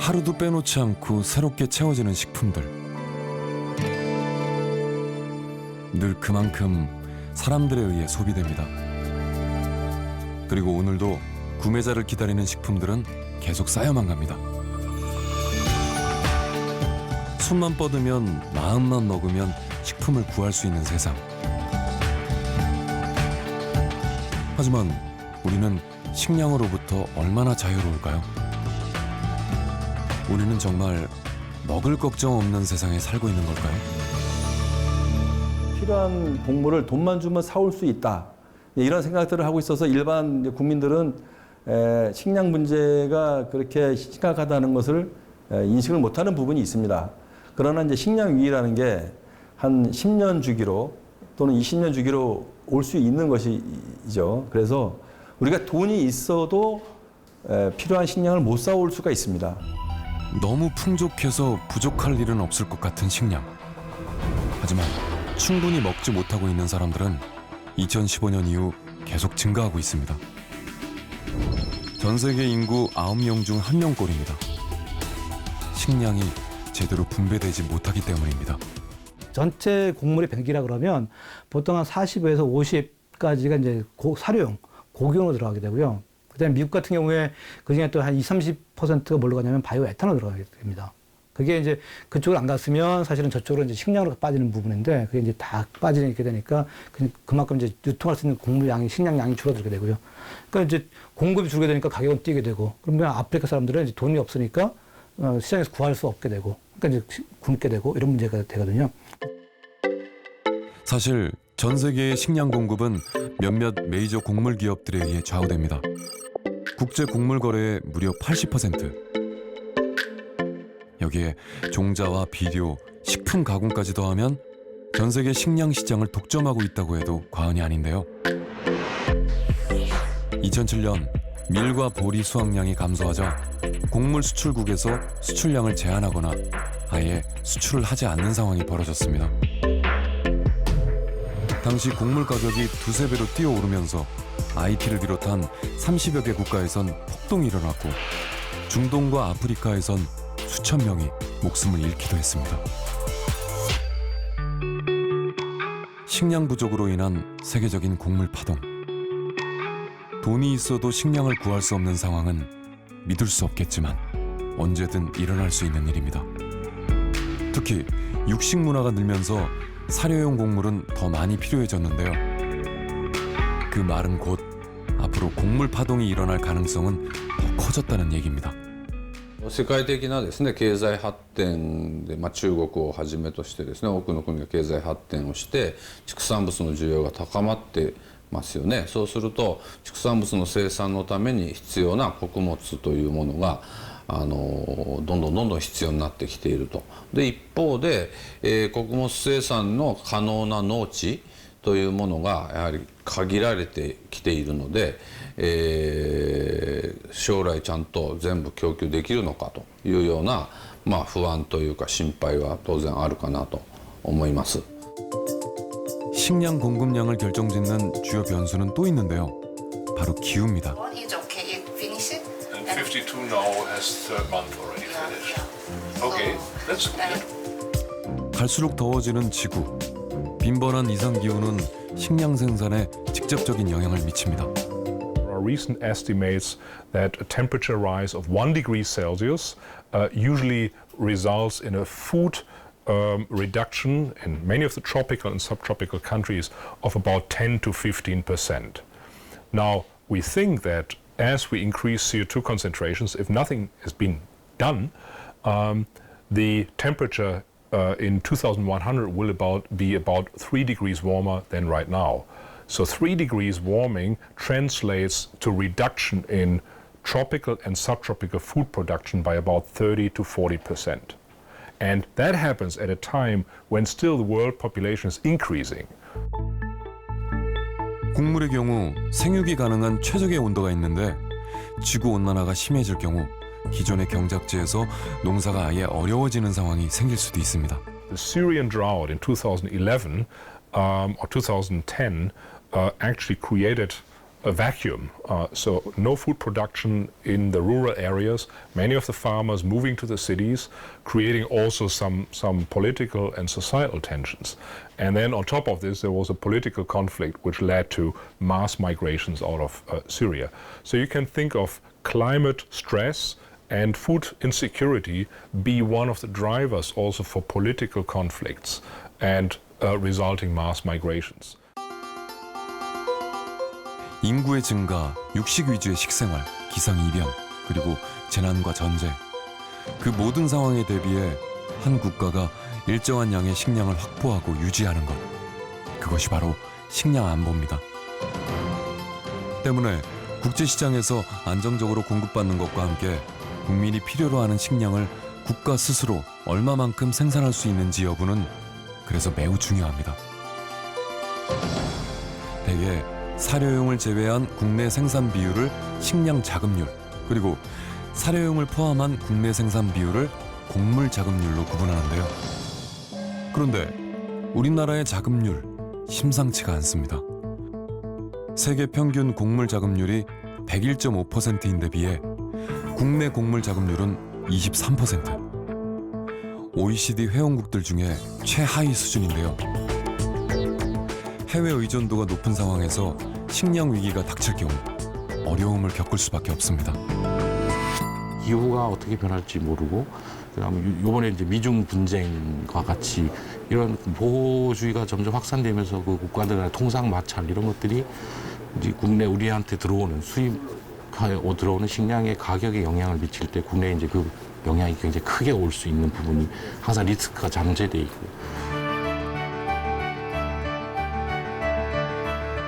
하루도 빼놓지 않고 새롭게 채워지는 식품들. 늘 그만큼 사람들에 의해 소비됩니다. 그리고 오늘도 구매자를 기다리는 식품들은 계속 쌓여만 갑니다. 손만 뻗으면, 마음만 먹으면 식품을 구할 수 있는 세상. 하지만 우리는 식량으로부터 얼마나 자유로울까요? 우리는 정말 먹을 걱정 없는 세상에 살고 있는 걸까요? 필요한 곡물을 돈만 주면 사올 수 있다. 이런 생각들을 하고 있어서 일반 국민들은 식량 문제가 그렇게 심각하다는 것을 인식을 못하는 부분이 있습니다. 그러나 이제 식량 위기라는 게 한 10년 주기로 또는 20년 주기로 올 수 있는 것이죠. 그래서 우리가 돈이 있어도 필요한 식량을 못 사올 수가 있습니다. 너무 풍족해서 부족할 일은 없을 것 같은 식량. 하지만 충분히 먹지 못하고 있는 사람들은 2015년 이후 계속 증가하고 있습니다. 전 세계 인구 9명 중 1명꼴입니다. 식량이 제대로 분배되지 못하기 때문입니다. 전체 곡물의 병기라 그러면 보통 한 40에서 50까지가 이제 사료용, 고기용으로 들어가게 되고요. 그다음에 미국 같은 경우에 그중에 또 한 20-30%가 뭘로 가냐면 바이오 에탄올 들어가게 됩니다. 그게 이제 그쪽으로 안 갔으면 사실은 저쪽으로 이제 식량으로 빠지는 부분인데 그게 이제 다 빠지게 되니까 그만큼 이제 유통할 수 있는 곡물 양이, 식량 양이 줄어들게 되고요. 그러니까 이제 공급이 줄게 되니까 가격은 뛰게 되고, 그러면 아프리카 사람들은 이제 돈이 없으니까 시장에서 구할 수 없게 되고, 그러니까 이제 굶게 되고 이런 문제가 되거든요. 사실 전 세계의 식량 공급은 몇몇 메이저 곡물 기업들에 의해 좌우됩니다. 국제 곡물 거래의 무려 80%. 여기에 종자와 비료, 식품 가공까지 더하면 전 세계 식량 시장을 독점하고 있다고 해도 과언이 아닌데요. 2007년 밀과 보리 수확량이 감소하자 곡물 수출국에서 수출량을 제한하거나 아예 수출을 하지 않는 상황이 벌어졌습니다. 당시 곡물 가격이 두세 배로 뛰어오르면서 IT를 비롯한 30여 개 국가에선 폭동이 일어났고 중동과 아프리카에선 수천 명이 목숨을 잃기도 했습니다. 식량 부족으로 인한 세계적인 곡물 파동. 돈이 있어도 식량을 구할 수 없는 상황은 믿을 수 없겠지만 언제든 일어날 수 있는 일입니다. 특히 육식 문화가 늘면서 사료용 곡물은 더 많이 필요해졌는데요. 그 말은 곧 앞으로 곡물 파동이 일어날 가능성은 더 커졌다는 얘기입니다. 世界的なですね経済発展で、中国をはじめとしてですね多くの国が経済発展をして畜産物の需要が高まってますよね。そうすると畜産物の生産のために必要な穀物というものがどんどん必要になってきていると。で一方で、穀物生産の可能な農地というものがやはり限られてきているので、将来ちゃんと全部供給できるのかというような、不安というか心配は当然あるかなと思います。 식량 공급량을 결정짓는 주요 변수는 또 있는데요. 바로 기후입니다. 52 now has third month already finished. Okay, that's good. 갈수록 더워지는 지구. 빈번한 이상 기후는 식량 생산에 직접적인 영향을 미칩니다. There are recent estimates that a temperature rise of 1 degree Celsius usually results in a food reduction in many of the tropical and subtropical countries of about 10 to 15%. Now, we think that as we increase CO2 concentrations, if nothing has been done, the temperature in 2100 will be about 3 degrees warmer than right now. So 3 degrees warming translates to reduction in tropical and subtropical food production by about 30 to 40%. And that happens at a time when still the world population is increasing. 곡물의 경우 생육이 가능한 최적의 온도가 있는데 지구온난화가 심해질 경우 기존의 경작지에서 농사가 아예 어려워지는 상황이 생길 수도 있습니다. The Syrian drought in 2011 or 2010 actually created a vacuum. So no food production in the rural areas. Many of the farmers moving to the cities, creating also some political and societal tensions. And then on top of this, there was a political conflict which led to mass migrations out of Syria. So you can think of climate stress and food insecurity be one of the drivers also for political conflicts and resulting mass migrations. 인구의 증가, 육식 위주의 식생활, 기상이변, 그리고 재난과 전쟁. 그 모든 상황에 대비해 한 국가가 일정한 양의 식량을 확보하고 유지하는 것. 그것이 바로 식량 안보입니다. 때문에 국제시장에서 안정적으로 공급받는 것과 함께 국민이 필요로 하는 식량을 국가 스스로 얼마만큼 생산할 수 있는지 여부는 그래서 매우 중요합니다. 대개 사료용을 제외한 국내 생산 비율을 식량 자급률, 그리고 사료용을 포함한 국내 생산 비율을 곡물 자급률로 구분하는데요. 그런데 우리나라의 자급률 심상치가 않습니다. 세계 평균 곡물 자급률이 101.5%인데 비해 국내 곡물 자급률은 23%. OECD 회원국들 중에 최하위 수준인데요. 해외 의존도가 높은 상황에서 식량 위기가 닥칠 경우 어려움을 겪을 수밖에 없습니다. 기후가 어떻게 변할지 모르고, 그다음에 이번에 이제 미중 분쟁과 같이 이런 보호주의가 점점 확산되면서 그 국가들 간의 통상 마찰 이런 것들이 이제 국내 우리한테 들어오는 들어오는 식량의 가격에 영향을 미칠 때 국내에 이제 그 영향이 굉장히 크게 올 수 있는 부분이 항상 리스크가 잠재돼 있고.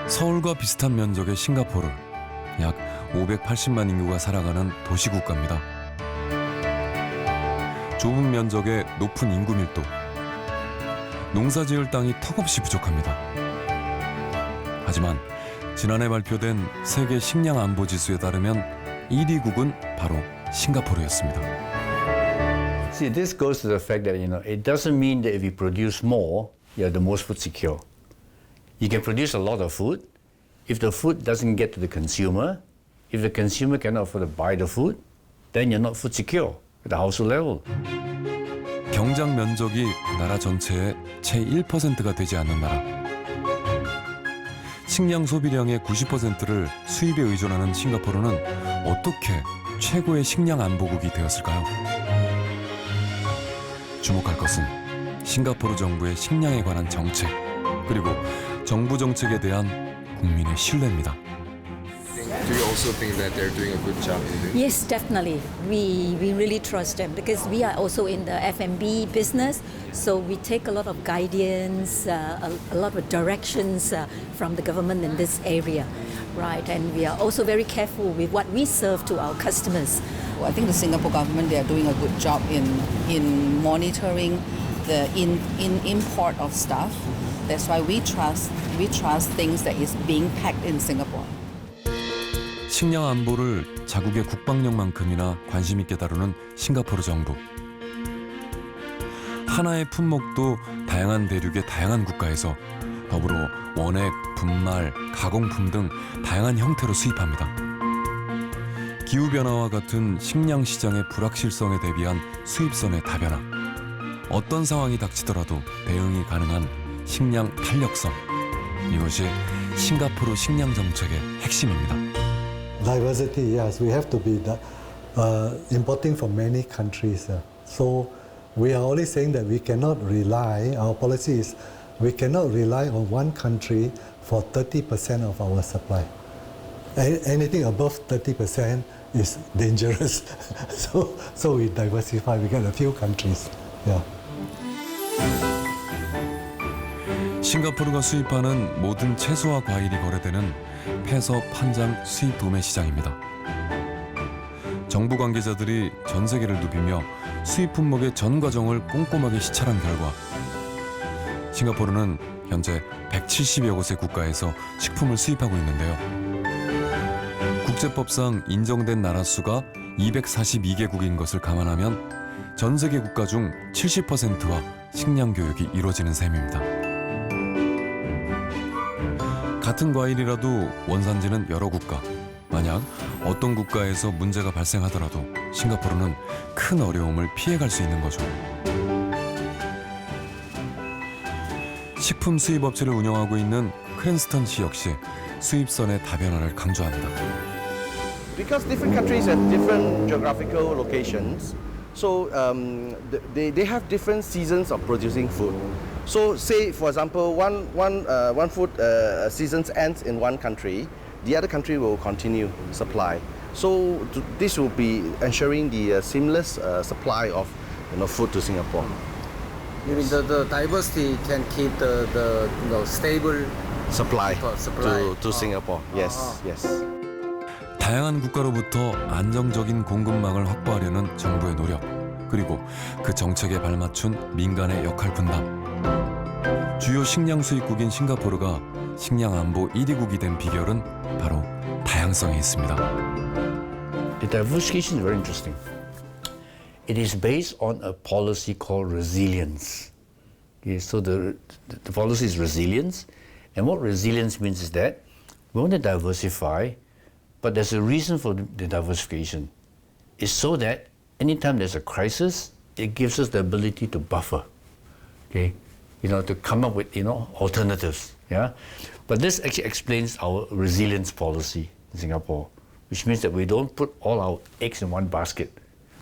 서울과 비슷한 면적의 싱가포르, 약 580만 인구가 살아가는 도시국가입니다. 좁은 면적에 높은 인구 밀도, 농사지을 땅이 턱없이 부족합니다. 하지만 지난해 발표된 세계 식량 안보 지수에 따르면 1위국은 바로 싱가포르였습니다. See, this goes to the fact that it doesn't mean that if you produce more, you're the most food secure. You can produce a lot of food. If the food doesn't get to the consumer, if the consumer cannot afford to buy the food, then you're not food secure at the household level. 경장 면적이 나라 전체의 채 1%가 되지 않는 나라. 식량 소비량의 90%를 수입에 의존하는 싱가포르는 어떻게 최고의 식량 안보국이 되었을까요? 주목할 것은 싱가포르 정부의 식량에 관한 정책, 그리고 정부 정책에 대한 국민의 신뢰입니다. Do you also think that they're doing a good job in this? Yes, definitely. We really trust them because we are also in the F&B business, so we take a lot of guidance, a lot of directions from the government in this area, right? And we are also very careful with what we serve to our customers. I think the Singapore government, they are doing a good job in monitoring the import of stuff. That's why we trust things that is being packed in Singapore. 식량 안보를 자국의 국방력만큼이나 관심 있게 다루는 싱가포르 정부. 하나의 품목도 다양한 대륙의 다양한 국가에서 더불어 원액, 분말, 가공품 등 다양한 형태로 수입합니다. 기후변화와 같은 식량 시장의 불확실성에 대비한 수입선의 다변화. 어떤 상황이 닥치더라도 대응이 가능한 식량 탄력성. 이것이 싱가포르 식량 정책의 핵심입니다. Diversity, yes, we have to be importing from many countries. So we are always saying that we cannot rely, our policy is we cannot rely on one country for 30% of our supply. Anything above 30% is dangerous. So we diversify, we get a few countries. Yeah. 싱가포르가 수입하는 모든 채소와 과일이 거래되는 폐서 판장 수입 도매 시장입니다. 정부 관계자들이 전 세계를 누비며 수입 품목의 전 과정을 꼼꼼하게 시찰한 결과 싱가포르는 현재 170여 곳의 국가에서 식품을 수입하고 있는데요. 국제법상 인정된 나라 수가 242개국인 것을 감안하면 전 세계 국가 중 70%와 식량 교육이 이루어지는 셈입니다. 같은 과일이라도 원산지는 여러 국가. 만약 어떤 국가에서 문제가 발생하더라도 싱가포르는 큰 어려움을 피해갈 수 있는 거죠. 식품 수입 업체를 운영하고 있는 크랜스턴시 역시 수입선의 다변화를 강조합니다. Because different countries have different geographical locations, so they have different seasons of producing food. So, say for example, one food season ends in one country, the other country will continue supply. So this will be ensuring the seamless supply of food to Singapore. You mean the diversity can keep the stable supply supply to Singapore? Yes, yes. 다양한 국가로부터 안정적인 공급망을 확보하려는 정부의 노력, 그리고 그 정책에 발맞춘 민간의 역할 분담. 주요 식량 수입국인 싱가포르가 식량 안보 1위국이 된 비결은 바로 다양성에 있습니다. The diversification is very interesting. It is based on a policy called resilience. Okay, so the policy is resilience, and what resilience means is that we want to diversify, but there's a reason for the diversification. It's so that anytime there's a crisis, it gives us the ability to buffer, okay, to come up with alternatives. Yeah, but this actually explains our resilience policy in Singapore, which means that we don't put all our eggs in one basket.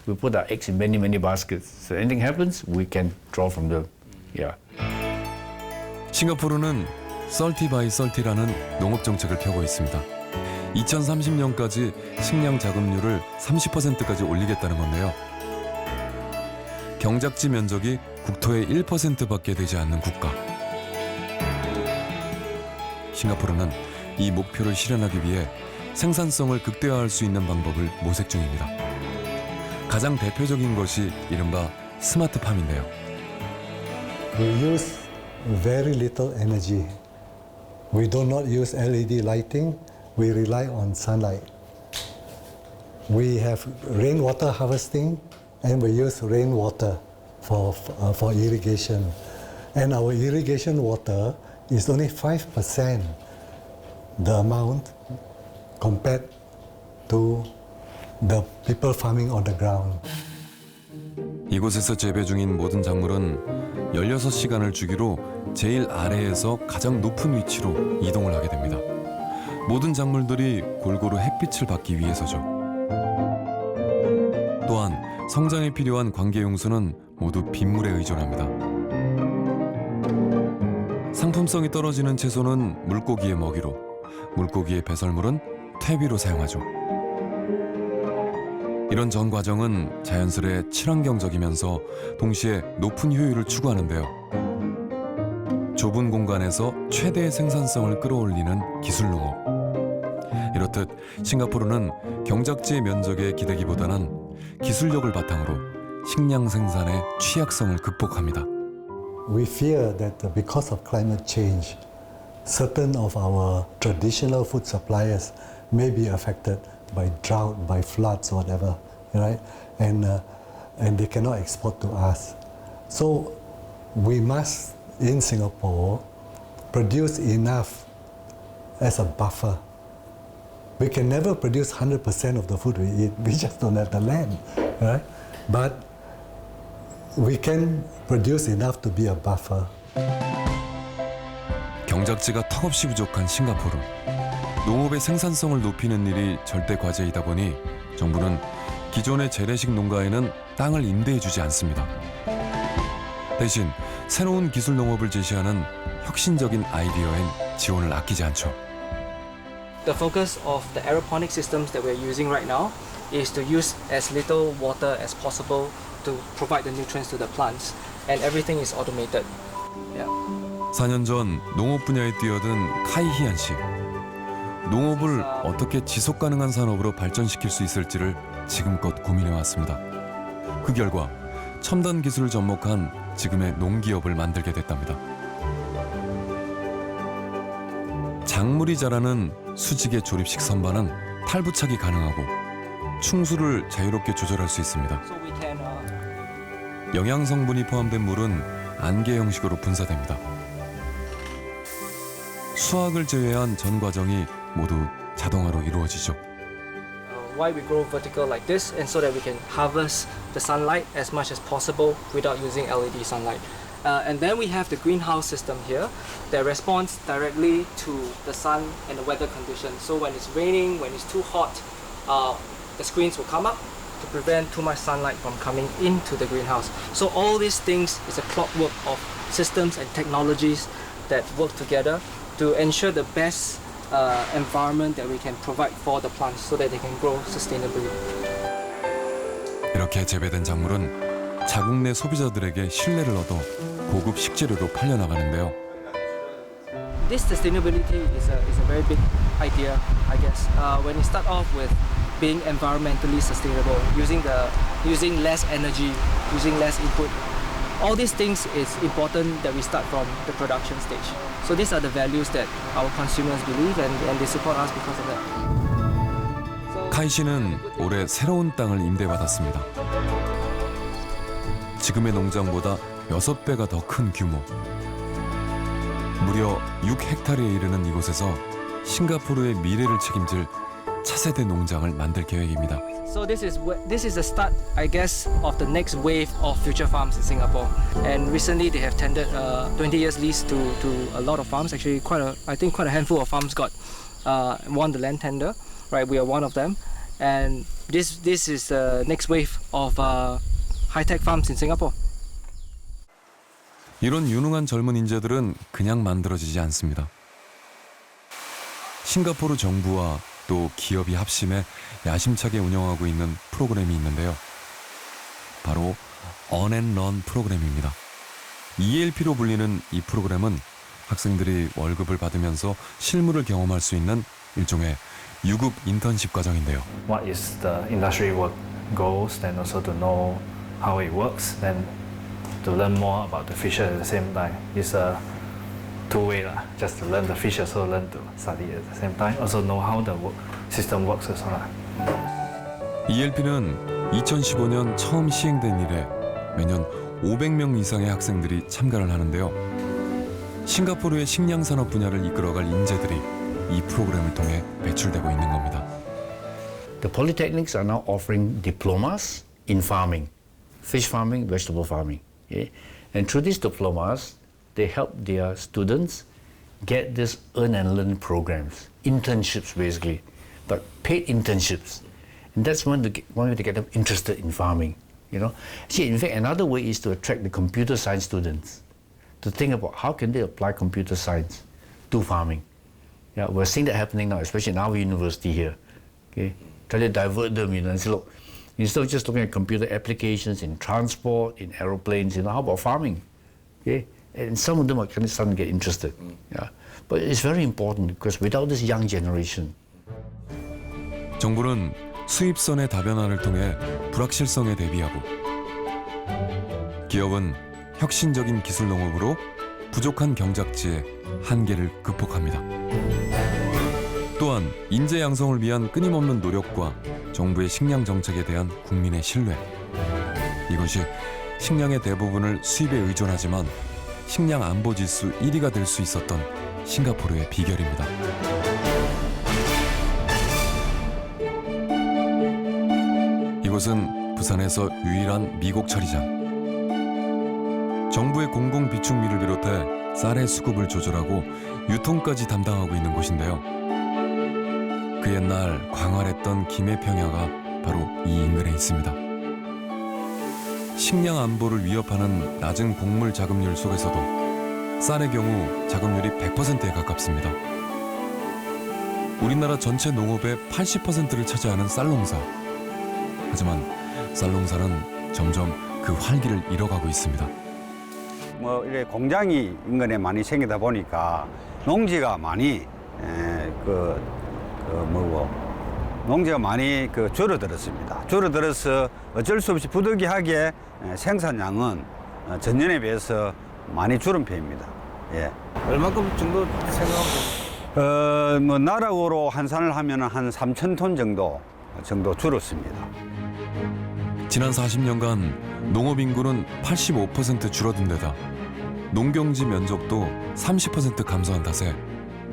We put our eggs in many, many baskets. So anything happens, we can draw from them. Yeah. 싱가포르는 썰티 바이 썰티라는 농업 정책을 펴고 있습니다. 2030년까지 식량 자급률을 30%까지 올리겠다는 건데요. 경작지 면적이 국토의 1%밖에 되지 않는 국가. 싱가포르는 이 목표를 실현하기 위해 생산성을 극대화할 수 있는 방법을 모색 중입니다. 가장 대표적인 것이 이른바 스마트팜인데요. We use very little energy. We do not use LED lighting. We rely on sunlight. We have rainwater harvesting, and we use rainwater for irrigation. And our irrigation water is only 5% the amount compared to the people farming on the ground. 이곳에서 재배 중인 모든 작물은 16시간을 주기로 제일 아래에서 가장 높은 위치로 이동을 하게 됩니다. 모든 작물들이 골고루 햇빛을 받기 위해서죠. 또한 성장에 필요한 관계용수는 모두 빗물에 의존합니다. 상품성이 떨어지는 채소는 물고기의 먹이로, 물고기의 배설물은 퇴비로 사용하죠. 이런 전 과정은 자연스레 친환경적이면서 동시에 높은 효율을 추구하는데요. 좁은 공간에서 최대의 생산성을 끌어올리는 기술 농업. 이렇듯 싱가포르는 경작지의 면적에 기대기보다는 기술력을 바탕으로 식량 생산의 취약성을 극복합니다. We fear that because of climate change, certain of our traditional food suppliers may be affected by drought, by floods, whatever, right? And they cannot export to us. So we must, in Singapore, produce enough as a buffer. We can never produce 100% of the food we eat. We just don't have the land, right? But we can produce enough to be a buffer. 경작지가 턱없이 부족한 싱가포르. 농업의 생산성을 높이는 일이 절대 과제이다 보니 정부는 기존의 재래식 농가에는 땅을 임대해주지 않습니다. 대신 새로운 기술 농업을 제시하는 혁신적인 아이디어엔 지원을 아끼지 않죠. The focus of the aeroponic systems that we're using right now is to use as little water as possible to provide the nutrients to the plants, and everything is automated. Yeah. 4년 전 농업 분야에 뛰어든 카이히안 씨. 농업을 어떻게 지속 가능한 산업으로 발전시킬 수 있을지를 지금껏 고민해 왔습니다. 그 결과 첨단 기술을 접목한 지금의 농기업을 만들게 됐답니다. 작물이 자라는 수직의 조립식 선반은 탈부착이 가능하고 충수를 자유롭게 조절할 수 있습니다. 영양 성분이 포함된 물은 안개 형식으로 분사됩니다. 수학을 제외한 전 과정이 모두 자동화로 이루어지죠. Why we grow vertical like this, and so that we can harvest the sunlight as much as possible without using LED sunlight. And then we have the greenhouse system here that responds directly to the sun and the weather conditions. So when it's raining, when it's too hot, the screens will come up to prevent too much sunlight from coming into the greenhouse. So all these things is a clockwork of systems and technologies that work together to ensure the best environment that we can provide for the plants so that they can grow sustainably. 이렇게 재배된 작물은 자국 내 소비자들에게 신뢰를 얻어 고급 식재료로 팔려나가는데요. This sustainability is a very big idea, I guess. When you start off with being environmentally sustainable, using less energy, using less input, all these things is important that we start from the production stage. So these are the values that our consumers believe and they support us because of that. 카이 씨는 올해 새로운 땅을 임대받았습니다. 지금의 농장보다 6배가 더 큰 규모. 무려 6헥타르에 이르는 이곳에서 싱가포르의 미래를 책임질 차세대 농장을 만들 계획입니다. So this is the start, I guess, of the next wave of future farms in Singapore. And recently they have tendered 20 years lease to a lot of farms. Actually, I think quite a handful of farms won the land tender. Right, we are one of them. And this is the next wave of high-tech farms in Singapore. 이런 유능한 젊은 인재들은 그냥 만들어지지 않습니다. 싱가포르 정부와 또 기업이 합심해 야심차게 운영하고 있는 프로그램이 있는데요. 바로 On and Run 프로그램입니다. ELP로 불리는 이 프로그램은 학생들이 월급을 받으면서 실무를 경험할 수 있는 일종의 유급 인턴십 과정인데요. What is the industry work goals, then also to know how it works, then to learn more about the fisher at the same time. It's a two-way lah. Just to learn the fish, also learn to study at the same time. Also know how the system works as well. ELP는 2015년 처음 시행된 이래 매년 500명 이상의 학생들이 참가를 하는데요. 싱가포르의 식량 산업 분야를 이끌어갈 인재들이 이 프로그램을 통해 배출되고 있는 겁니다. The polytechnics are now offering diplomas in farming, fish farming, vegetable farming. Okay? And through these diplomas, they help their students get these earn and learn programs, internships basically, but paid internships. And that's one way to get them interested in farming. You know, see, in fact, another way is to attract the computer science students to think about how can they apply computer science to farming. Yeah, we're seeing that happening now, especially in our university here. Okay, try to divert them, you know, and say, look, instead of just looking at computer applications in transport, in aeroplanes, you know, how about farming? Okay, and some of them are kind of starting to get interested. Yeah, but it's very important because without this young generation. 정부는 수입선의 다변화를 통해 불확실성에 대비하고 기업은 혁신적인 기술 농업으로 부족한 경작지의 한계를 극복합니다. 또한 인재 양성을 위한 끊임없는 노력과 정부의 식량 정책에 대한 국민의 신뢰. 이것이 식량의 대부분을 수입에 의존하지만 식량 안보 지수 1위가 될 수 있었던 싱가포르의 비결입니다. 이곳은 부산에서 유일한 미국 처리장. 정부의 공공 비축미를 비롯해 쌀의 수급을 조절하고 유통까지 담당하고 있는 곳인데요. 그 옛날 광활했던 김해평야가 바로 이 인근에 있습니다. 식량 안보를 위협하는 낮은 곡물 자급률 속에서도 쌀의 경우 자급률이 100%에 가깝습니다. 우리나라 전체 농업의 80%를 차지하는 쌀농사. 하지만 쌀농사는 점점 그 활기를 잃어가고 있습니다. 뭐 이렇게 공장이 인근에 많이 생기다 보니까 농지가 많이 농지가 많이 줄어들었습니다. 줄어들어서 어쩔 수 없이 부득이하게 생산량은 전년에 비해서 많이 줄은 편입니다. 예. 얼마큼 정도 생각하고? 뭐 나락으로 환산을 하면 한 3,000톤 정도 줄었습니다. 지난 40년간 농업 인구는 85% 줄어든 데다 농경지 면적도 30% 감소한 탓에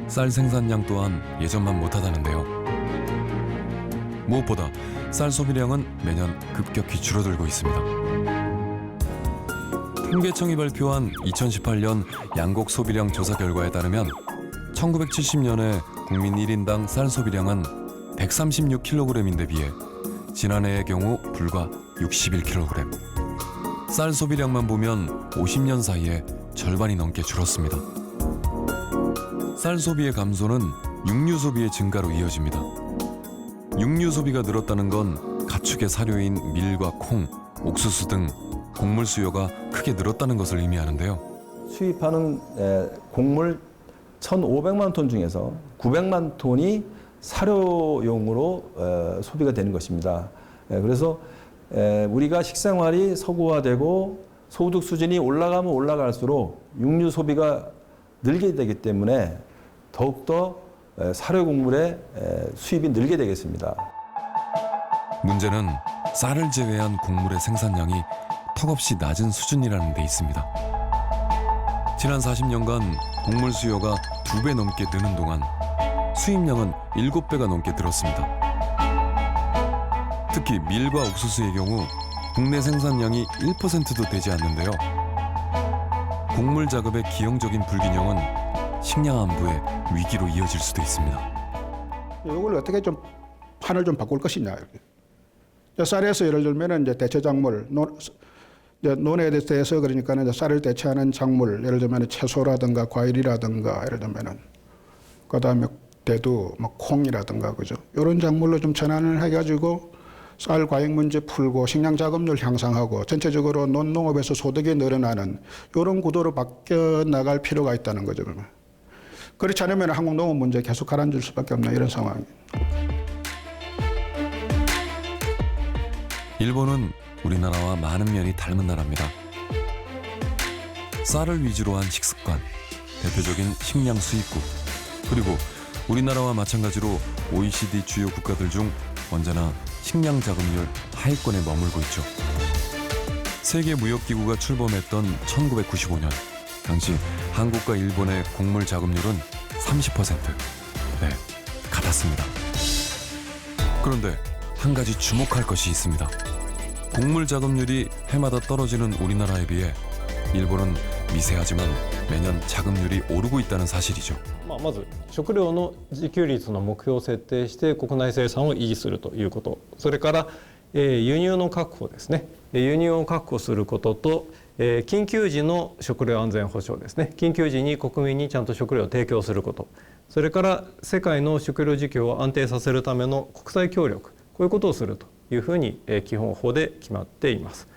쌀 생산량 또한 예전만 못하다는데요. 무엇보다 쌀 소비량은 매년 급격히 줄어들고 있습니다. 통계청이 발표한 2018년 양곡 소비량 조사 결과에 따르면 1970년에 국민 1인당 쌀 소비량은 136kg인데 비해 지난해의 경우 불과 61kg. 쌀 소비량만 보면 50년 사이에 절반이 넘게 줄었습니다. 쌀 소비의 감소는 육류 소비의 증가로 이어집니다. 육류 소비가 늘었다는 건 가축의 사료인 밀과 콩, 옥수수 등 곡물 수요가 크게 늘었다는 것을 의미하는데요. 수입하는 곡물 1,500만 톤 중에서 900만 톤이 사료용으로 소비가 되는 것입니다. 그래서 우리가 식생활이 서구화되고 소득 수준이 올라가면 올라갈수록 육류 소비가 늘게 되기 때문에 더욱더 사료 곡물의 수입이 늘게 되겠습니다. 문제는 쌀을 제외한 곡물의 생산량이 턱없이 낮은 수준이라는 데 있습니다. 지난 40년간 곡물 수요가 2배 넘게 느는 동안 수입량은 7배가 넘게 늘었습니다. 특히 밀과 옥수수의 경우 국내 생산량이 1%도 되지 않는데요. 곡물 작업의 기형적인 불균형은 식량 안보의 위기로 이어질 수도 있습니다. 이걸 어떻게 좀 판을 좀 바꿀 것이냐. 쌀에서 예를 들면 이제 대체 작물, 논에 대해서 그러니까는 쌀을 대체하는 작물, 예를 들면 채소라든가 과일이라든가 예를 들면은 그다음에 대두, 뭐 콩이라든가 그죠. 이런 작물로 좀 전환을 해가지고 쌀 과잉 문제 풀고 식량 자급률 향상하고 전체적으로 논농업에서 소득이 늘어나는 이런 구도로 바뀌어 나갈 필요가 있다는 거죠. 그러면. 그렇지 않으면 한국 농업 문제 계속 가라앉을 수밖에 없는 이런 상황입니다. 일본은 우리나라와 많은 면이 닮은 나라입니다. 쌀을 위주로 한 식습관, 대표적인 식량 수입국, 그리고 우리나라와 마찬가지로 OECD 주요 국가들 중 언제나 식량 자급률 하위권에 머물고 있죠. 세계무역기구가 출범했던 1995년, 당시 한국과 일본의 곡물 자급률은 30%. 네, 같았습니다. 그런데 한 가지 주목할 것이 있습니다. 곡물 자급률이 해마다 떨어지는 우리나라에 비해 일본은 미세하지만 매년 자급률이 오르고 있다는 사실이죠. まず食料の自給率の目標を設定して国内生産を維持するということ、それから輸入の確保ですね。輸入を確保することと緊急時の食料安全保障ですね。緊急時に国民にちゃんと食料を提供すること、それから世界の食料需給を安定させるための国際協力、こういうことをするというふうに基本法で決まっています。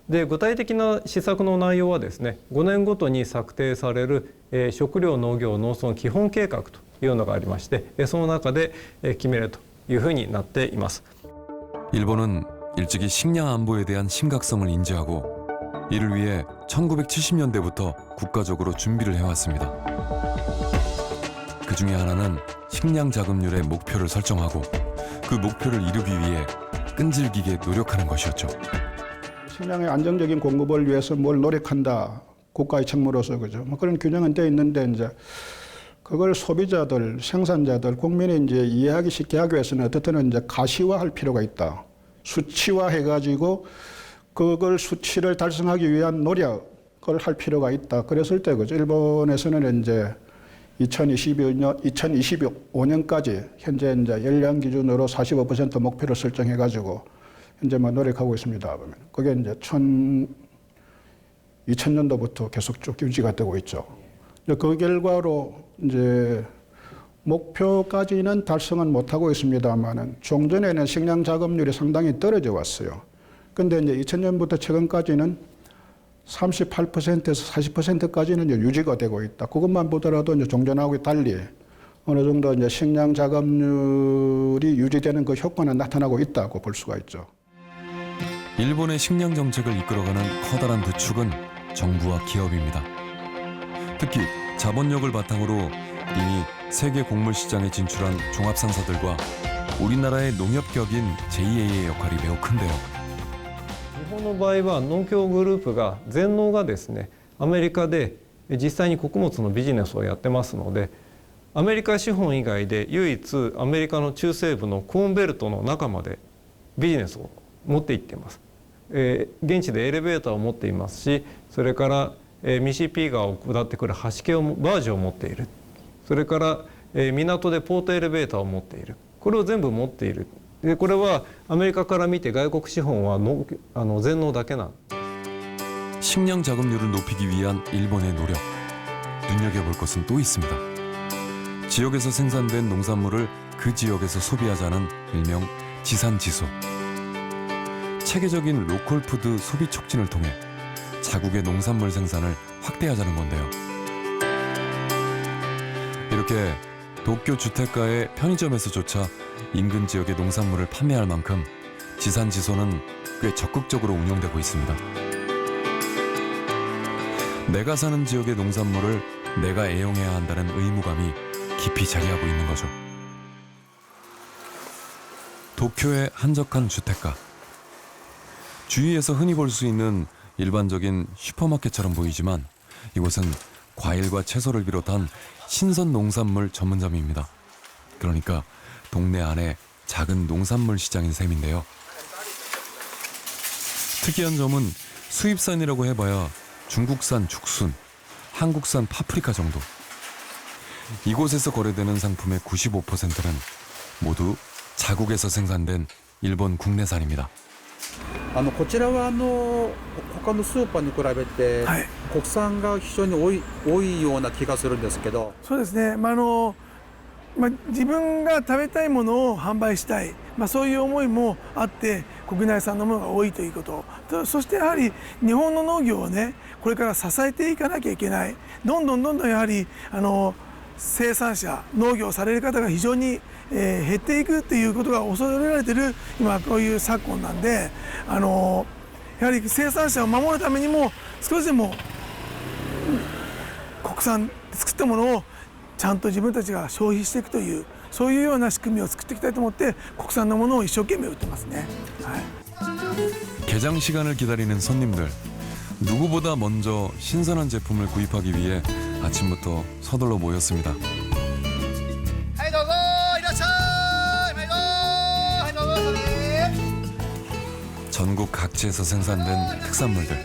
で具体的な施策の内容はですね、5年ごとに策定される食料農業農村基本計画というのがありまして、その中で決めるというふうになっています。 일본은 일찍이 식량 안보에 대한 심각성을 인지하고 이를 위해 1970년대부터 국가적으로 준비를 해왔습니다. 그 중에 하나는 식량 자급률의 목표를 설정하고 그 목표를 이루기 위해 끈질기게 노력하는 것이었죠. 식량의 안정적인 공급을 위해서 뭘 노력한다. 국가의 책무로서 그죠. 뭐 그런 균형은 돼 있는데 이제 그걸 소비자들, 생산자들, 국민이 이제 이해하기 쉽게 하기 위해서는 어떻든 이제 가시화할 필요가 있다. 수치화해가지고 그걸 수치를 달성하기 위한 노력을 할 필요가 있다. 그랬을 때 그죠. 일본에서는 이제 2025년까지 현재 이제 연령 기준으로 45% 목표를 설정해가지고 현재 뭐 노력하고 있습니다. 그게 이제 2000년도부터 계속 쭉 유지가 되고 있죠. 그 결과로 이제 목표까지는 달성은 못하고 있습니다만은 종전에는 식량 자급률이 상당히 떨어져 왔어요. 근데 이제 2000년부터 최근까지는 38%에서 40%까지는 이제 유지가 되고 있다. 그것만 보더라도 이제 종전하고 달리 어느 정도 이제 식량 자급률이 유지되는 그 효과는 나타나고 있다고 볼 수가 있죠. 일본의 식량 정책을 이끌어가는 커다란 두 축은 정부와 기업입니다. 특히 자본력을 바탕으로 이미 세계 곡물 시장에 진출한 종합상사들과 우리나라의 농협격인 JA의 역할이 매우 큰데요. 日本の場合は農協グループが全農がですね、アメリカで実際に穀物のビジネスをやってますので、アメリカ資本以外で唯一アメリカの中西部のコーンベルトの中までビジネスを持って行っています。現地でエレベーターを持っていますし、それからミシシッピ川を下ってくる橋系をバージを持っている。それから港でポートエレベーターを持っている。これを全部持っている。でこれはアメリカから見て外国資本は全農だけなん。 식량 자급률을 높이기 위한 일본의 노력. 눈여겨볼 것은 또 있습니다. 지역에서 생산된 농산물을 그 지역에서 소비하자는 일명 지산지소. 체계적인 로컬푸드 소비 촉진을 통해 자국의 농산물 생산을 확대하자는 건데요. 이렇게 도쿄 주택가의 편의점에서조차 인근 지역의 농산물을 판매할 만큼 지산지소는 꽤 적극적으로 운영되고 있습니다. 내가 사는 지역의 농산물을 내가 애용해야 한다는 의무감이 깊이 자리하고 있는 거죠. 도쿄의 한적한 주택가. 주위에서 흔히 볼 수 있는 일반적인 슈퍼마켓처럼 보이지만 이곳은 과일과 채소를 비롯한 신선 농산물 전문점입니다. 그러니까 동네 안에 작은 농산물 시장인 셈인데요. 특이한 점은 수입산이라고 해봐야 중국산 죽순, 한국산 파프리카 정도. 이곳에서 거래되는 상품의 95%는 모두 자국에서 생산된 일본 국내산입니다. こちらは他のスーパーに比べて、国産が非常に多いような気がするんですけど。そうですね。自分が食べたいものを販売したい、そういう思いもあって国内産のものが多いということ。そしてやはり日本の農業をね、これから支えていかなきゃいけない。どんどんやはり生産者、農業をされる方が非常に減っていくということが恐れられている今こういう昨今なんで、やはり生産者を守るためにも少しでも国産で作ったものをちゃんと自分たちが消費していくというそういうような仕組みを作っていきたいと思って国産のものを一生懸命売ってますね。개장 시간을 기다리는 손님들. 누구보다 먼저 신선한 제품을 구입하기 위해 아침부터 서둘러 모였습니다. 전국 각지에서 생산된 특산물들.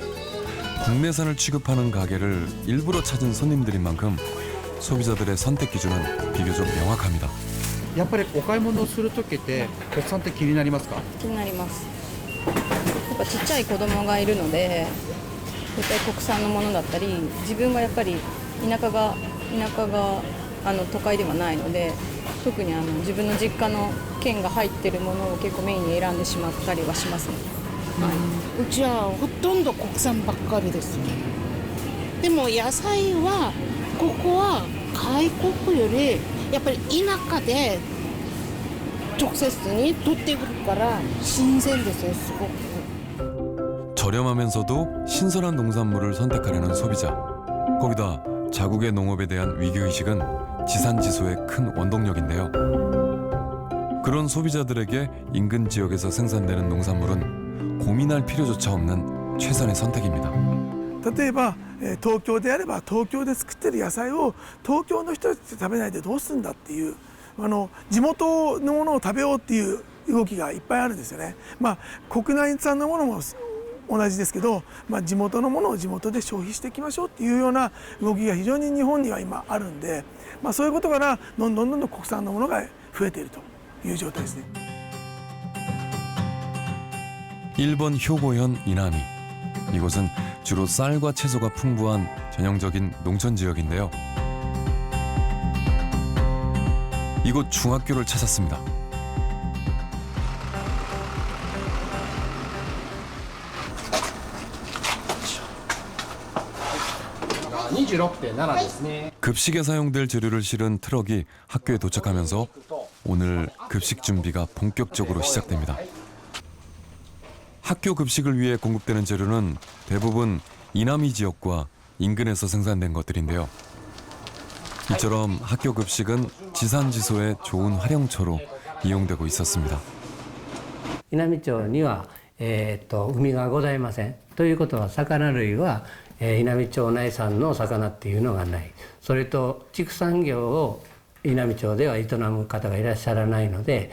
국내산을 취급하는 가게를 일부러 찾은 손님들인 만큼 소비자들의 선택 기준은 비교적 명확합니다. やっぱりお買い物をする時って国産って気になりますか？気になります。やっぱちっちゃい子供がいるので絶対国産のものだったり、自分はやっぱり田舎が都会ではないので、特に自分の実家の県が入ってるものを結構メインに選んでしまったりはしますね。うちはほとんど国産ばっかりですね。でも野菜はここは外国よりやっぱり田舎で直接に取ってくるから新鮮ですよ、すごく。 저렴하면서도 신선한 농산물을 선택하려는 소비자. 거기다 자국의 농업에 대한 위기의식은 지산지소의 큰 원동력인데요. 그런 소비자들에게 인근 지역에서 생산되는 농산물은 고민할 필요조차 없는 최선의 선택입니다. 例えば東京であれば東京で作ってる野菜を東京の人たちで食べないでどうするんだっていう地元のものを食べようっていう動きがいっぱいあるんですよね。国内産のものも同じですけど、地元のものを地元で消費していきましょうっていうような動きが非常に日本には今あるんで、そういうことからどんどん国産のものが増えているという状態ですね。 일본 효고현 이나미. 이곳은 주로 쌀과 채소가 풍부한 전형적인 농촌 지역인데요. 이곳 중학교를 찾았습니다. 급식에 사용될 재료를 실은 트럭이 학교에 도착하면서 오늘 급식 준비가 본격적으로 시작됩니다. 학교 급식을 위해 공급되는 재료는 대부분 이나미 지역과 인근에서 생산된 것들인데요. 이처럼 학교 급식은 지산지소의 좋은 활용처로 이용되고 있었습니다. 稲美町には、海がございません。ということは魚類は、稲美町内産の魚っていうのがない。それと畜産業を稲美町では営む方がいらっしゃらないので、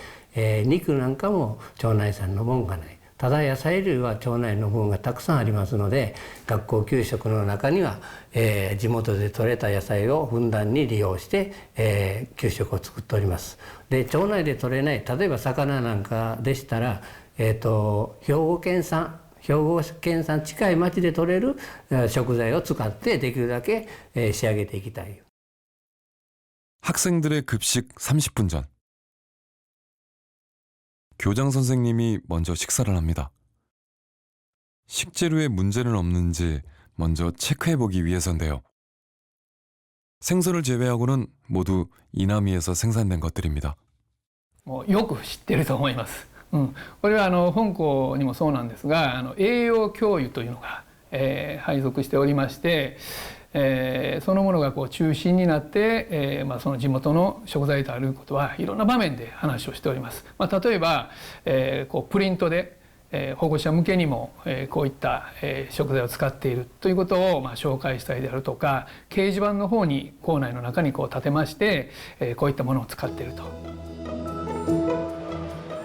肉なんかも町内産のもんがない。ただ野菜類は町内の分がたくさんありますので、学校給食の中には、地元で採れた野菜をふんだんに利用して、給食を作っております。で、町内で採れない、例えば魚なんかでしたら、兵庫県産近い町で採れる食材を使ってできるだけ仕上げていきたい。 학생들의 급식 30분 전. 교장 선생님이 먼저 식사를 합니다. 식재료에 문제는 없는지 먼저 체크해보기 위해서인데요. 생선을 제외하고는 모두 이남이에서 생산된 것들입니다. よく知ってると思います。これは本校にもそうなんですが、栄養教諭というのが、配属しておりまして、そのものが中心になって、その地元の食材であることはいろんな場面で話をしております。例えば、プリントで、保護者向けにも、こういった、食材を使っているということを、紹介したりであるとか、掲示板の方に校内の中に立てまして、こういったものを使っていると。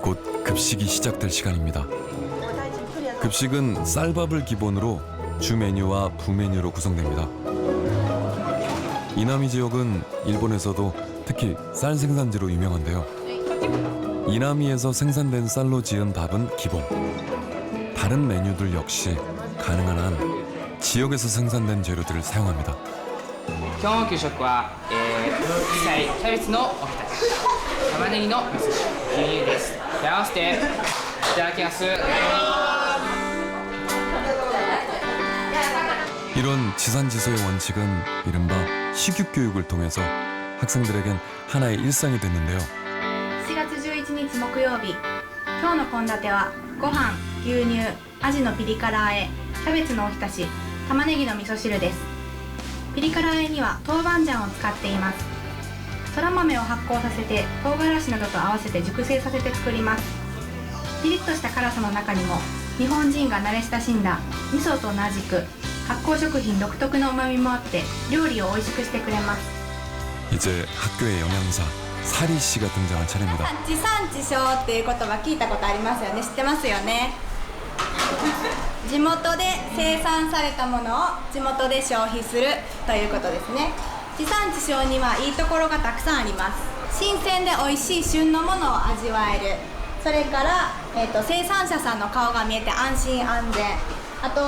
곧 급식이 시작될 시간입니다. 급식은 쌀밥을 기본으로 주 메뉴와 부메뉴로 구성됩니다. 이나미 지역은 일본에서도 특히 쌀 생산지로 유명한데요. 이나미에서 생산된 쌀로 지은 밥은 기본. 다른 메뉴들 역시 가능한 한 지역에서 생산된 재료들을 사용합니다. 今日の給食は、野菜、キャベツのおひたし、玉ねぎの味噌汁、牛乳です。で合わせていただきます。 이런 지산지소의 원칙은 이른바 식육교육을 통해서 학생들에겐 하나의 일상이 됐는데요. 4月11日木曜日、今日の献立はご飯、牛乳、アジのピリ辛和え、キャベツのおひたし、玉ねぎの味噌汁です。ピリ辛和えには豆板醤を使っています。そら豆を発酵させて唐辛子などと合わせて熟成させて作ります。ピリッとした辛さの中にも日本人が慣れ親しんだ味噌と同じく発酵食品独特の旨味もあって料理を美味しくしてくれます。 이제 학교의 영양사 사리 씨가 등장한 차례입니다. 地産地消っていう言葉聞いたことありますよね。知ってますよね。地元で生産されたものを地元で消費するということですね。地産地消にはいいところがたくさんあります。新鮮で美味しい旬のものを味わえる。それから、生産者さんの顔が見えて安心安全。あと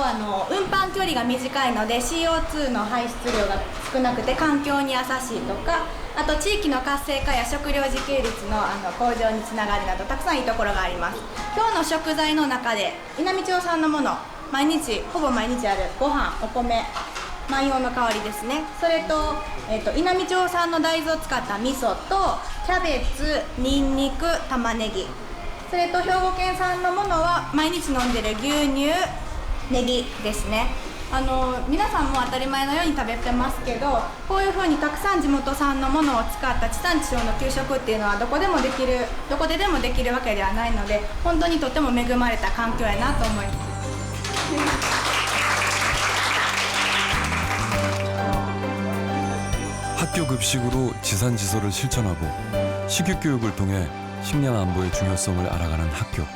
運搬距離が短いので CO2 の排出量が少なくて環境に優しいとか、あと地域の活性化や食料自給率の向上につながるなどたくさんいいところがあります。今日の食材の中で稲美町産のもの、ほぼ毎日あるご飯、お米、万葉の香りですね。それと、稲美町産の大豆を使った味噌とキャベツ、にんにく、玉ねぎ、それと兵庫県産のものは毎日飲んでる牛乳、ネギですね。皆さんも当たり前のように食べてますけど、こういうふうにたくさん地元産のものを使った地産地消の給食っていうのはどこででもできるわけではないので、本当にとても恵まれた環境やなと思います。 학교 급식으로 지산지소를 실천하고 식육교육을 통해 식량 안보의 중요성을 알아가는 학교.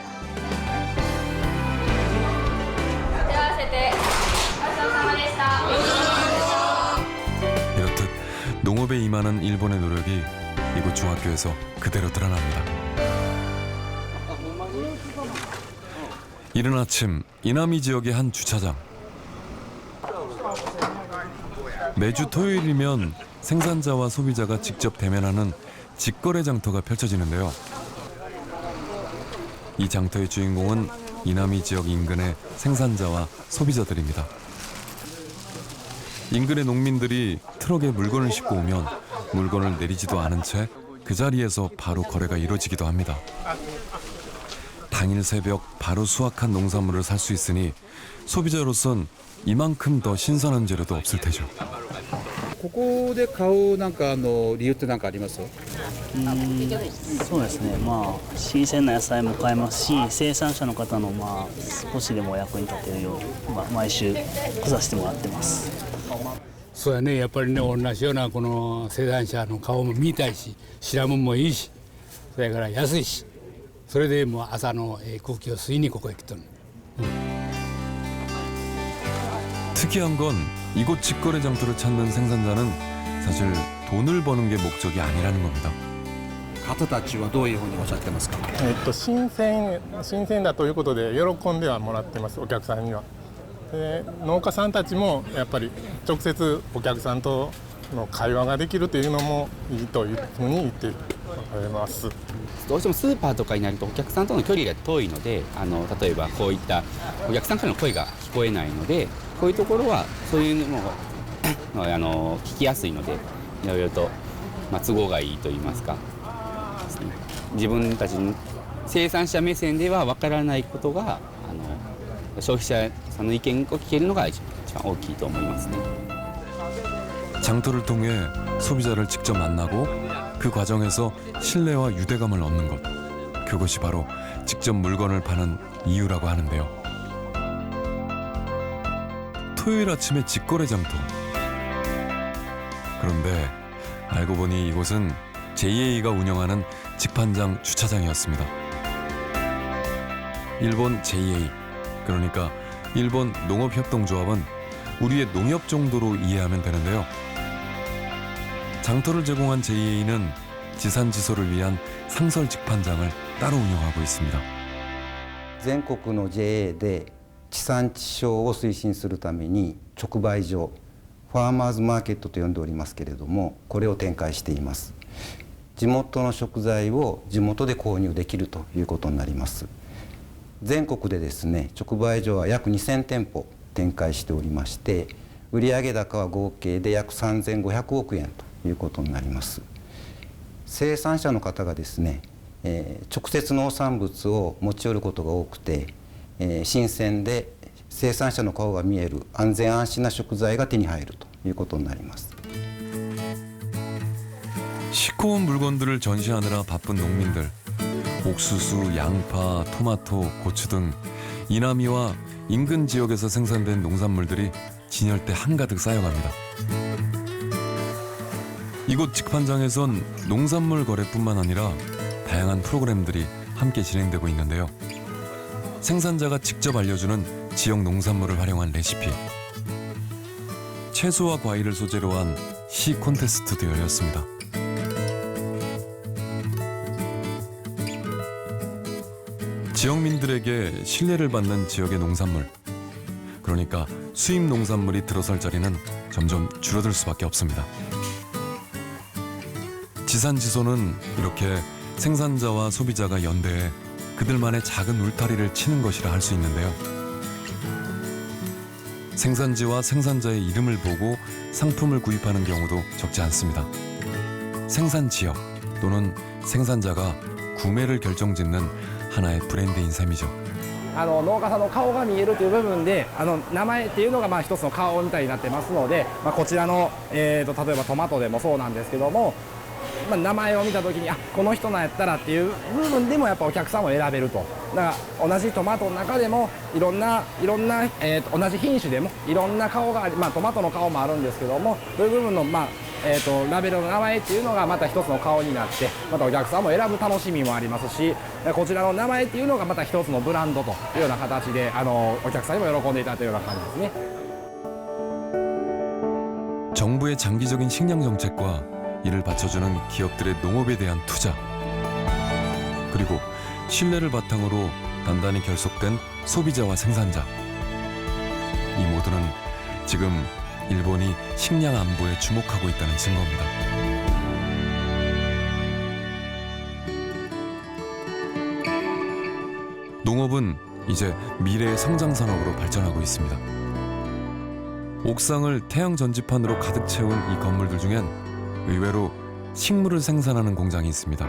이렇듯 농업에 임하는 일본의 노력이 이곳 중학교에서 그대로 드러납니다. 이른 아침 이나미 지역의 한 주차장. 매주 토요일이면 생산자와 소비자가 직접 대면하는 직거래 장터가 펼쳐지는데요. 이 장터의 주인공은 이나미 지역 인근의 생산자와 소비자들입니다. 인근의 농민들이 트럭에 물건을 싣고 오면 물건을 내리지도 않은 채 그 자리에서 바로 거래가 이루어지기도 합니다. 당일 새벽 바로 수확한 농산물을 살 수 있으니 소비자로선 이만큼 더 신선한 재료도 없을 테죠. ここで買うなんか理由って何かあります？そうですね。新鮮な野菜も買えますし、生産者の方の少しでも役に立てるように、毎週来させてもらってます。そうやね、やっぱりね、同じようなこの生産者の顔も見たいし、白もんもいいし、それから安いし、それでもう朝の空気を吸いにここへ来とる。 특이한 건 이곳 직거래 장터를 찾는 생산자는 사실 돈을 버는 게 목적이 아니라는 겁니다. 方たちはどういうふうにおっしゃってますか。新鮮だということで喜んではもらってます、お客さんには。で農家さんたちもやっぱり直接お客さんとの会話ができるというのもいいというふうに言っております。どうしてもスーパーとかになるとお客さんとの距離が遠いので、例えばこういったお客さんからの声が聞こえないので、こういうところはそういうのを聞きやすいので、いろいろと、都合がいいと言いますか、自分たちの生産者目線ではわからないことが消費者さんの意見を聞けるのが一番大きいと思いますね。 장터를 통해 소비자를 직접 만나고 그 과정에서 신뢰와 유대감을 얻는 것. 그것이 바로 직접 물건을 파는 이유라고 하는데요. 토요일 아침의 직거래 장터. 그런데 알고 보니 이곳은 JA가 운영하는 직판장 주차장이었습니다. 일본 JA, 그러니까 일본 농업협동조합은 우리의 농협 정도로 이해하면 되는데요. 장터를 제공한 JA는 지산지소를 위한 상설 직판장을 따로 운영하고 있습니다. 全国の JA で地産地消を推進するために直売所、ファーマーズマーケットと呼んでおりますけれども、これを展開しています。地元の食材を地元で購入できるということになります。全国でですね、直売所は約2000店舗展開しておりまして、売上高は合計で約3500億円ということになります。生産者の方がですね、直接農産物を持ち寄ることが多くて、新鮮で生産者の顔が見える安全安心な食材が手に入るということになります。 시커먼 물건들을 전시하느라 바쁜 농민들. 옥수수, 양파, 토마토, 고추 등 이남이와 인근 지역에서 생산된 농산물들이 진열대 한가득 쌓여갑니다. 이곳 직판장에선 농산물 거래뿐만 아니라 다양한 프로그램들이 함께 진행되고 있는데요. 생산자가 직접 알려주는 지역 농산물을 활용한 레시피, 채소와 과일을 소재로 한 시 콘테스트도 열렸습니다. 지역민들에게 신뢰를 받는 지역의 농산물, 그러니까 수입 농산물이 들어설 자리는 점점 줄어들 수밖에 없습니다. 지산지소는 이렇게 생산자와 소비자가 연대해 그들만의 작은 울타리를 치는 것이라 할 수 있는데요. 생산지와 생산자의 이름을 보고 상품을 구입하는 경우도 적지 않습니다. 생산지역 또는 생산자가 구매를 결정짓는 하나의 브랜드인 셈이죠. 農家さんの顔が見えるという部分で名前っていうのが一つの顔みたいになってますので、こちらの、例えばトマトでもそうなんですけども、名前を見た時にこの人なんやったらっていう部分でもやっぱお客さんを選べると。だから同じトマトの中でもいろんな、同じ品種でもいろんな顔があり、トマトの顔もあるんですけども、そういう部分のラベルの名前っていうのがまた一つの顔になって、またお客さんも選ぶ楽しみもありますし、こちらの名前っていうのがまた一つのブランドというような形でお客さんにも喜んでいただくような感じですね。 정부의 장기적인 식량 정책과 이를 받쳐주는 기업들의 농업에 대한 투자, 그리고 신뢰를 바탕으로 단단히 결속된 소비자와 생산자, 이 모두는 지금 일본이 식량 안보에 주목하고 있다는 증거입니다. 농업은 이제 미래의 성장 산업으로 발전하고 있습니다. 옥상을 태양 전지판으로 가득 채운 이 건물들 중엔 의외로 식물을 생산하는 공장이 있습니다.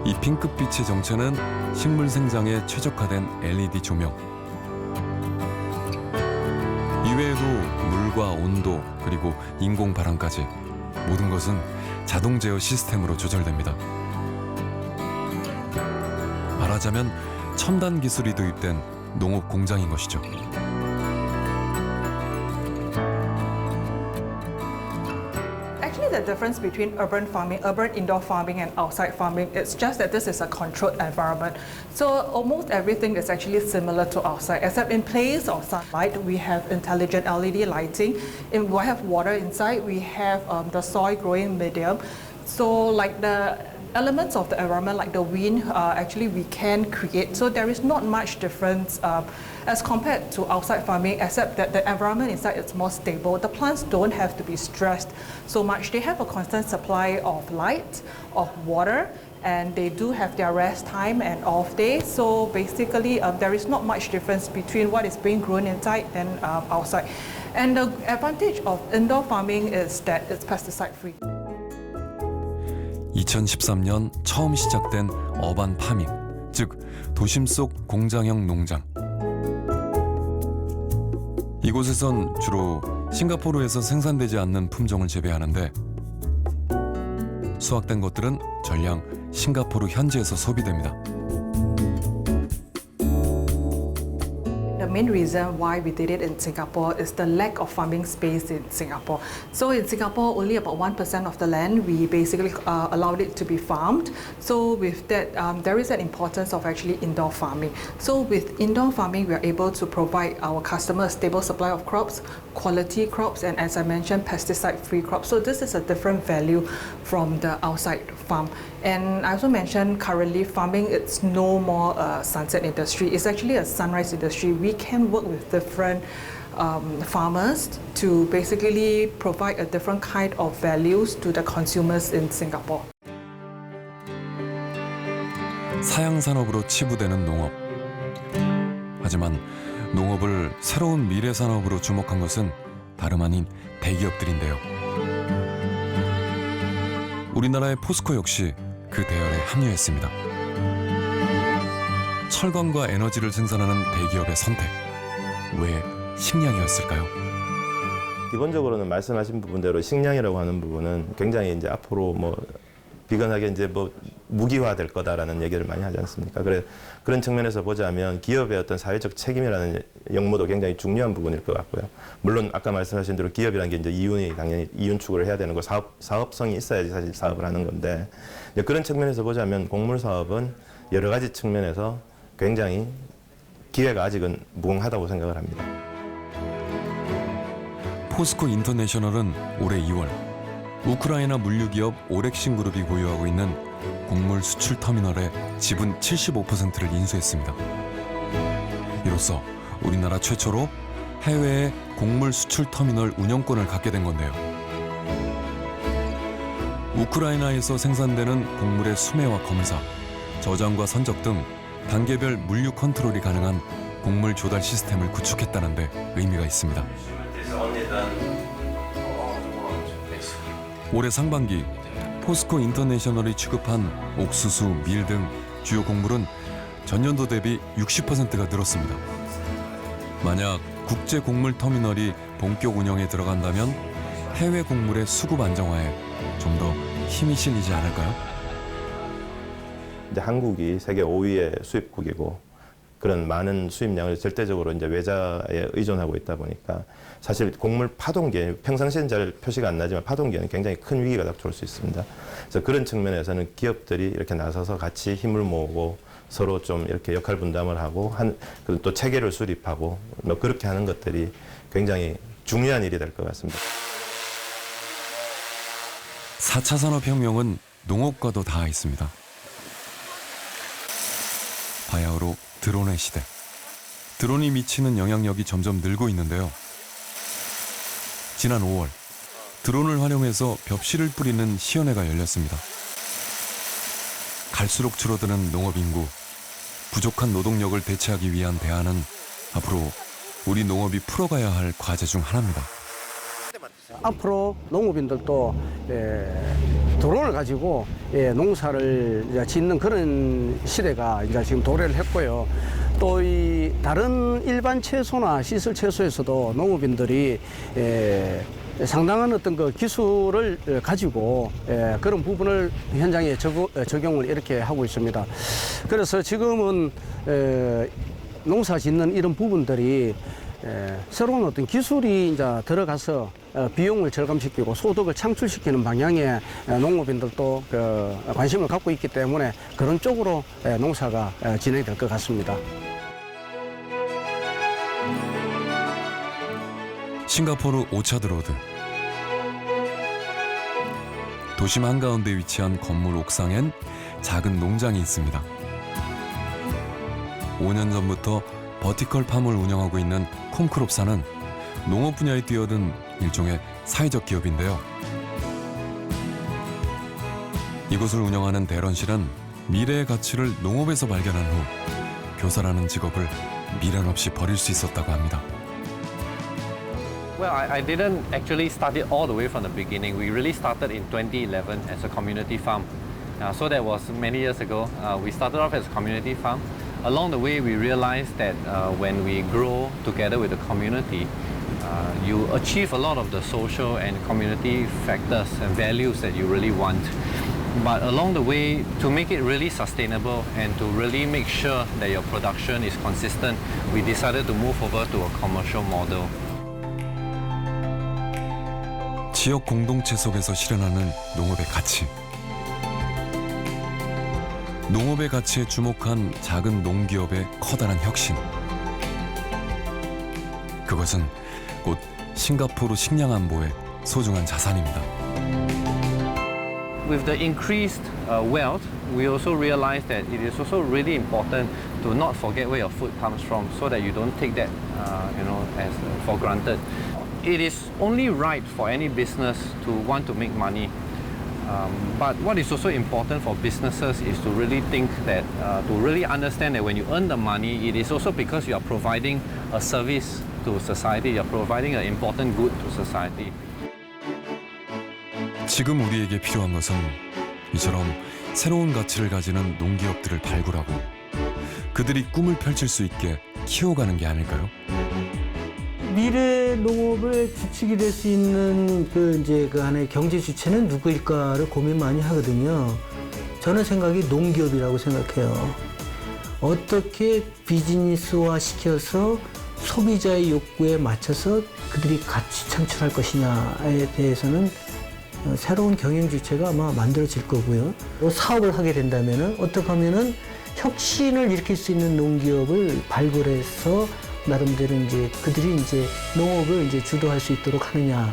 이 핑크빛의 정체는 식물 생장에 최적화된 LED 조명. 이외에도 물과 온도 그리고 인공 바람까지 모든 것은 자동 제어 시스템으로 조절됩니다. 말하자면 첨단 기술이 도입된 농업 공장인 것이죠. the difference between urban farming, urban indoor farming and outside farming. It's just that this is a controlled environment. So almost everything is actually similar to outside, except in place of sunlight, we have intelligent LED lighting. We have water inside, we have the soil growing medium. So like the elements of the environment, like the wind, actually we can create. So there is not much difference as compared to outside farming, except that the environment inside is more stable. The plants don't have to be stressed so much. They have a constant supply of light, of water, and they do have their rest time and off day. So basically, there is not much difference between what is being grown inside and outside. And the advantage of indoor farming is that it's pesticide-free. 2013년 처음 시작된 어반 파밍, 즉 도심 속 공장형 농장. 이곳에선 주로 싱가포르에서 생산되지 않는 품종을 재배하는데 수확된 것들은 전량 싱가포르 현지에서 소비됩니다. The main reason why we did it in Singapore is the lack of farming space in Singapore. So in Singapore, only about 1% of the land, we basically allowed it to be farmed. So with that, there is an importance of actually indoor farming. So with indoor farming, we are able to provide our customers stable supply of crops, quality crops, and as I mentioned, pesticide-free crops. So this is a different value from the outside farm. And I also mentioned currently farming, it's no more a sunset industry. It's actually a sunrise industry. We can work with different farmers to basically provide a different kind of values to the consumers in Singapore. 사양 산업으로 치부되는 농업. 하지만 농업을 새로운 미래 산업으로 주목한 것은 다름 아닌 대기업들인데요. 우리나라의 포스코 역시 그 대열에 합류했습니다. 철강과 에너지를 생산하는 대기업의 선택. 왜 식량이었을까요? 기본적으로는 말씀하신 부분대로 식량이라고 하는 부분은 굉장히 이제 앞으로 뭐 비건하게 이제 뭐 무기화될 거다라는 얘기를 많이 하지 않습니까? 그런 측면에서 보자면 기업의 어떤 사회적 책임이라는 역무도 굉장히 중요한 부분일 것 같고요. 물론 아까 말씀하신 대로 기업이라는 게 이제 이윤이 당연히 이윤 추구를 해야 되는 거 사업성이 있어야지 사실 사업을 하는 건데 그런 측면에서 보자면 곡물 사업은 여러 가지 측면에서 굉장히 기회가 아직은 무궁하다고 생각을 합니다. 포스코 인터내셔널은 올해 2월 우크라이나 물류기업 오렉신 그룹이 보유하고 있는 곡물 수출 터미널의 지분 75%를 인수했습니다. 이로써 우리나라 최초로 해외에 곡물 수출 터미널 운영권을 갖게 된 건데요. 우크라이나에서 생산되는 곡물의 수매와 검사, 저장과 선적 등 단계별 물류 컨트롤이 가능한 곡물 조달 시스템을 구축했다는 데 의미가 있습니다. 올해 상반기 포스코 인터내셔널이 취급한 옥수수, 밀 등 주요 곡물은 전년도 대비 60%가 늘었습니다. 만약 국제 곡물 터미널이 본격 운영에 들어간다면 해외 곡물의 수급 안정화에 좀 더 힘이 실리지 않을까요? 이제 한국이 세계 5위의 수입국이고 그런 많은 수입량을 절대적으로 이제 외자에 의존하고 있다 보니까 사실 곡물 파동기에 평상시엔 잘 표시가 안 나지만 파동기에는 굉장히 큰 위기가 닥쳐올 수 있습니다. 그래서 그런 측면에서는 기업들이 이렇게 나서서 같이 힘을 모으고 서로 좀 이렇게 역할 분담을 하고 그리고 또 체계를 수립하고 뭐 그렇게 하는 것들이 굉장히 중요한 일이 될 것 같습니다. 4차 산업혁명은 농업과도 닿아 있습니다. 바야흐로 드론의 시대. 드론이 미치는 영향력이 점점 늘고 있는데요. 지난 5월, 드론을 활용해서 벽실을 뿌리는 시연회가 열렸습니다. 갈수록 줄어드는 농업 인구, 부족한 노동력을 대체하기 위한 대안은 앞으로 우리 농업이 풀어가야 할 과제 중 하나입니다. 앞으로 농업인들도 드론을 가지고 농사를 짓는 그런 시대가 이제 지금 도래를 했고요. 또 이 다른 일반 채소나 시설 채소에서도 농업인들이 상당한 어떤 그 기술을 가지고 그런 부분을 현장에 적용을 이렇게 하고 있습니다. 그래서 지금은 농사 짓는 이런 부분들이 새로운 어떤 기술이 이제 들어가서 비용을 절감시키고 소득을 창출시키는 방향에 농업인들도 관심을 갖고 있기 때문에 그런 쪽으로 농사가 진행될 것 같습니다. 싱가포르 오차드 로드. 도심 한가운데 위치한 건물 옥상엔 작은 농장이 있습니다. 5년 전부터 버티컬 팜을 운영하고 있는 콤크롭사는 농업 분야에 뛰어든 일종의 사회적 기업인데요. 이곳을 운영하는 대런 씨는 미래의 가치를 농업에서 발견한 후 교사라는 직업을 미련 없이 버릴 수 있었다고 합니다. Well, I didn't actually start it all the way from the beginning. We really started in 2011 as a community farm. So that was many years ago. We started off as a community farm. Along the way, we realized that when we grow together with the community, you achieve a lot of the social and community factors and values that you really want. But along the way, to make it really sustainable and to really make sure that your production is consistent, we decided to move over to a commercial model. 지역 공동체 속에서 실현하는 농업의 가치. 농업의 가치에 주목한 작은 농기업의 커다란 혁신. 그것은 곧 싱가포르 식량 안보의 소중한 자산입니다. With the increased wealth, we also realized that it is also really important to not forget where your food comes from, so that you don't take that, as for granted. It is only right for any business to want to make money. But what is also important for businesses is to really think that, to really understand that when you earn the money, it is also because you are providing a service to society, you are providing an important good to society. 지금 우리에게 필요한 것은 이처럼 새로운 가치를 가지는 농기업들을 발굴하고 그들이 꿈을 펼칠 수 있게 키워가는 게 아닐까요? 미래 농업의 주축이 될 수 있는 그 안에 경제 주체는 누구일까를 고민 많이 하거든요. 저는 생각이 농기업이라고 생각해요. 어떻게 비즈니스화 시켜서 소비자의 욕구에 맞춰서 그들이 가치 창출할 것이냐에 대해서는 새로운 경영 주체가 아마 만들어질 거고요. 또 사업을 하게 된다면은 어떻게 하면은 혁신을 일으킬 수 있는 농기업을 발굴해서 나름대로 그들이 농업을 주도할 수 있도록 하느냐.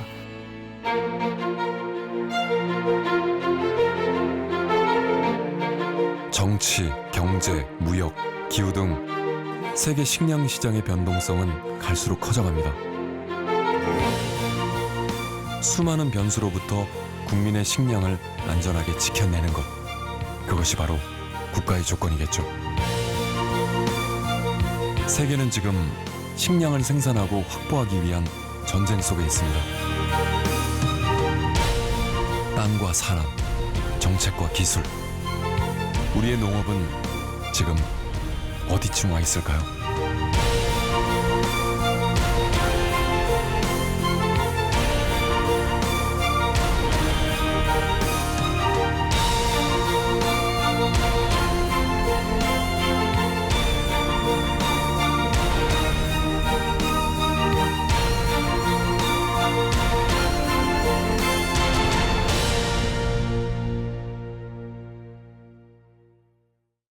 정치, 경제, 무역, 기후 등 세계 식량 시장의 변동성은 갈수록 커져갑니다. 수많은 변수로부터 국민의 식량을 안전하게 지켜내는 것, 그것이 바로 국가의 조건이겠죠. 세계는 지금 식량을 생산하고 확보하기 위한 전쟁 속에 있습니다. 땅과 사람, 정책과 기술, 우리의 농업은 지금 어디쯤 와 있을까요?